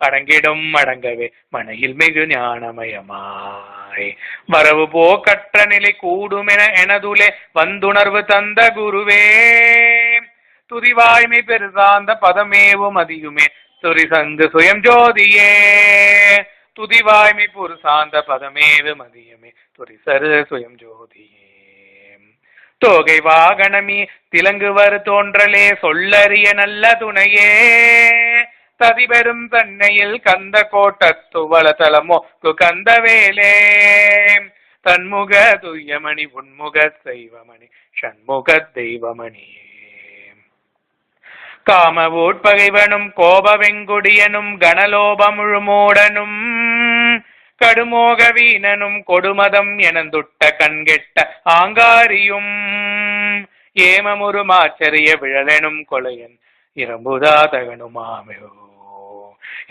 அடங்கிடும் அடங்கவே மனையில் மிகு ஞானமயமாய் வரவு போக்கற்ற நிலை கூடுமென எனதுலே வந்துணர்வு தந்த குருவே துதிவாய்மை பெருசாந்த பதமேவும் அதியுமே துரிசங்கு சுயம் ஜோதியே துதிவாய்மை புருசாந்த பதமேவு மதியமே துரிசரு சுயம் ஜோதியே தோகை வாகனமி திலங்குவர் தோன்றலே சொல்லறிய நல்ல துணையே ததிபெரும் தன்னையில் கந்த கோட்டத்துவள தலமோ கந்த வேலே தன்முக துய்யமணி உன்முக தெய்வமணி ஷண்முக தெய்வமணியே காம ஊட்பகைவனும் கோப வெங்குடியனும் கனலோபமுழுமூடனும் கடுமோக வீணனும் கொடுமதம் எனந்துட்ட கண்கெட்ட ஆங்காரியும் ஏமமுரு மாச்சரிய விழலெனும் கொலையன் இரம்புதா தகனுமாமெவோ